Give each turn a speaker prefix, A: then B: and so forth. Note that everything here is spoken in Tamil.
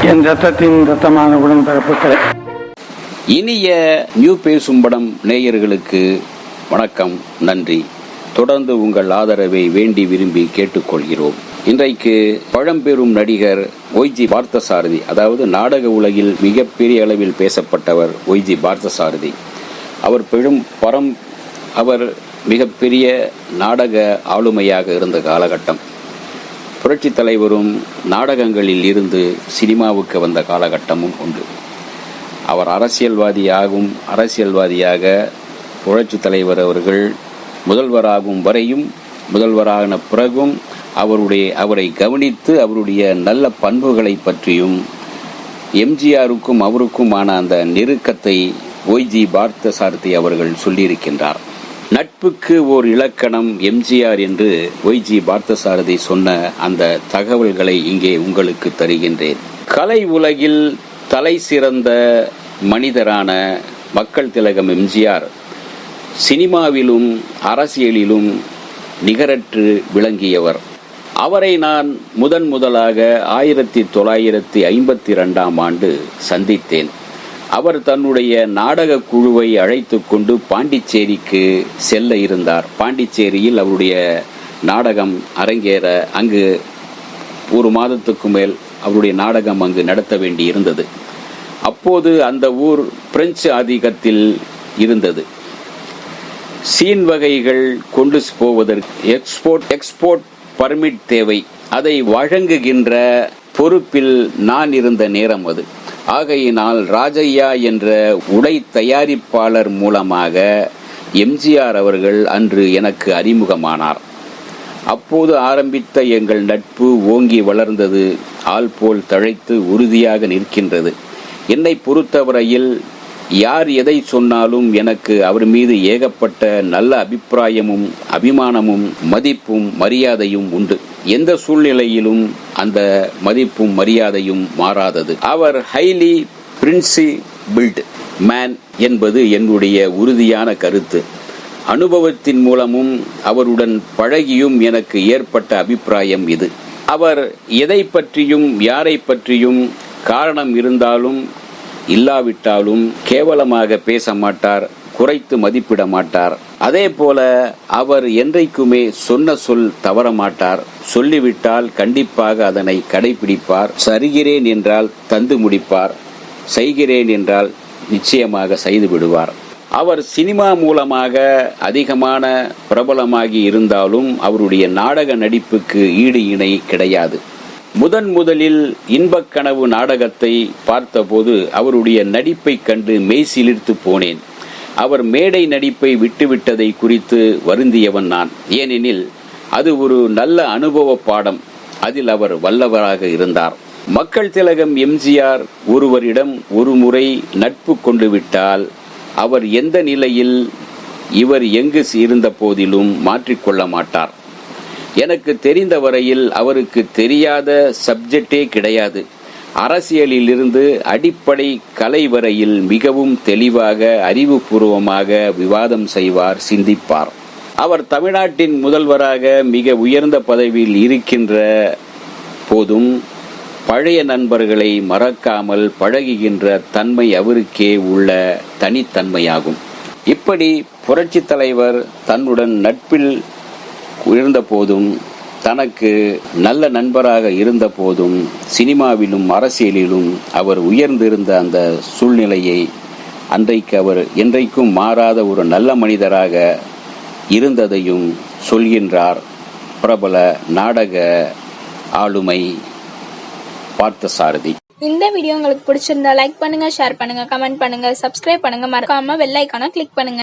A: என் ரத்தத்தின் ரத்தமான உடன்பிறப்புகளே.
B: இனிய நியூ பேசும் படம் நேயர்களுக்கு வணக்கம், நன்றி. தொடர்ந்து உங்கள் ஆதரவை வேண்டி விரும்பி கேட்டுக்கொள்கிறோம். இன்றைக்கு பழம்பெரும் நடிகர் ஒய்ஜி பார்த்தசாரதி, அதாவது நாடக உலகில் மிகப்பெரிய அளவில் பேசப்பட்டவர் ஒய்ஜி பார்த்தசாரதி. அவர் மிகப்பெரிய நாடக ஆளுமையாக இருந்த காலகட்டம். புரட்சித் தலைவரும் நாடகங்களில் இருந்து சினிமாவுக்கு வந்த காலகட்டமும் உண்டு. அவர் அரசியல்வாதியாக புரட்சித் தலைவர் அவர்கள் முதல்வராகும் வரையும், முதல்வரான பிறகும் அவரை கவனித்து அவருடைய நல்ல பண்புகளை பற்றியும் எம்ஜிஆருக்கும் அவருக்குமான அந்த நெருக்கத்தை ஒய்ஜி பார்த்தசாரதி அவர்கள் சொல்லியிருக்கின்றார். நட்புக்கு ஓர் இலக்கணம் எம்ஜிஆர் என்று ஒய்ஜி பார்த்தசாரதி சொன்ன அந்த தகவல்களை இங்கே உங்களுக்கு தருகின்றேன். கலை உலகில் தலை சிறந்த மனிதரான மக்கள் திலகம் எம்ஜிஆர் சினிமாவிலும் அரசியலிலும் நிகரற்று விளங்கியவர். அவரை நான் முதலாக 1952ஆம் ஆண்டு சந்தித்தேன். அவர் தன்னுடைய நாடக குழுவை அழைத்து கொண்டு பாண்டிச்சேரிக்கு செல்ல இருந்தார். பாண்டிச்சேரியில் அவருடைய நாடகம் அரங்கேற அங்கு ஒரு மாதத்துக்கு மேல் அவருடைய நாடகம் அங்கு நடத்த வேண்டி இருந்தது. அப்போது அந்த ஊர் பிரெஞ்சு ஆதிக்கத்தில் இருந்தது. சீன் வகைகள் கொண்டு போவதற்கு எக்ஸ்போர்ட் பர்மிட் தேவை. அதை வழங்குகின்ற பொறுப்பில் நான் இருந்த நேரம் அது. ஆகையினால் ராஜையா என்ற உடை தயாரிப்பாளர் மூலமாக எம்ஜிஆர் அவர்கள் அன்று எனக்கு அறிமுகமானார். அப்போது ஆரம்பித்த எங்கள் நட்பு ஓங்கி வளர்ந்தது, ஆள் போல் தழைத்து உறுதியாக நிற்கின்றது. என்னை பொறுத்தவரையில் யார் எதை சொன்னாலும் எனக்கு அவர் மீது ஏகப்பட்ட நல்ல அபிப்பிராயமும் அபிமானமும் மதிப்பும் மரியாதையும் உண்டு. எந்த சூழ்நிலையிலும் அந்த மதிப்பும் மரியாதையும் மாறாதது. அவர் ஹைலி பிரின்சிபிள்ட் மேன் என்பது என்னுடைய உறுதியான கருத்து. அனுபவத்தின் மூலமும் அவருடன் பழகியும் எனக்கு ஏற்பட்ட அபிப்பிராயம் இது. அவர் எதை பற்றியும் யாரை பற்றியும் காரணம் இருந்தாலும் இல்லாவிட்டாலும் கேவலமாக பேச மாட்டார், குறைத்து மதிப்பிட மாட்டார். அதே போல அவர் என்றைக்குமே சொன்ன சொல் தவற மாட்டார். சொல்லிவிட்டால் கண்டிப்பாக அதனை கடைபிடிப்பார். சரிகிறேன் என்றால் தந்து முடிப்பார், செய்கிறேன் என்றால் நிச்சயமாக செய்து விடுவார். அவர் சினிமா மூலமாக அதிகமான பிரபலமாகி இருந்தாலும் அவருடைய நாடக நடிப்புக்கு ஈடு இணை கிடையாது. முதலில் இன்பக்கனவு நாடகத்தை பார்த்தபோது அவருடைய நடிப்பை கண்டு மெய்சிலிர்த்து போனேன். அவர் மேடை நடிப்பை விட்டுவிட்டதை குறித்து வருந்தியவன் நான். ஏனெனில் அது ஒரு நல்ல அனுபவ பாடம். அதில் அவர் வல்லவராக இருந்தார். மக்கள் திலகம் எம்ஜிஆர் ஒருவரிடம் ஒரு முறை நட்பு கொண்டு விட்டால் அவர் எந்த நிலையில் இவர் எங்கு இருந்த போதிலும் மாற்றிக்கொள்ள மாட்டார். எனக்கு தெரிந்த வரையில் அவருக்கு தெரியாத சப்ஜெக்டே கிடையாது. அரசியலில் இருந்து அடிப்படை கலை வரையில் மிகவும் தெளிவாக அறிவுபூர்வமாக விவாதம் செய்வார், சிந்திப்பார். அவர் தமிழ்நாட்டின் முதல்வராக மிக உயர்ந்த பதவியில் இருக்கின்ற போதும் பழைய நண்பர்களை மறக்காமல் பழகுகின்ற தன்மை அவருக்கே உள்ள தனித்தன்மையாகும். இப்படி புரட்சித் தலைவர் தன்னுடன் நட்பில் இருந்த போதும், தனக்கு நல்ல நண்பராக இருந்த போதும், சினிமாவிலும் அரசியலிலும் அவர் உயர்ந்திருந்த அந்த சூழ்நிலையை அன்றைக்கு அவர் என்றைக்கும் மாறாத ஒரு நல்ல மனிதராக இருந்ததையும் சொல்கின்றார் பிரபல நாடக ஆளுமை பார்த்தசாரதி.
C: இந்த வீடியோ உங்களுக்கு பிடிச்சிருந்தா லைக் பண்ணுங்க, ஷேர் பண்ணுங்க, கமெண்ட் பண்ணுங்க, சப்ஸ்கிரைப் பண்ணுங்க, மறக்காம பெல் ஐகானை கிளிக் பண்ணுங்க.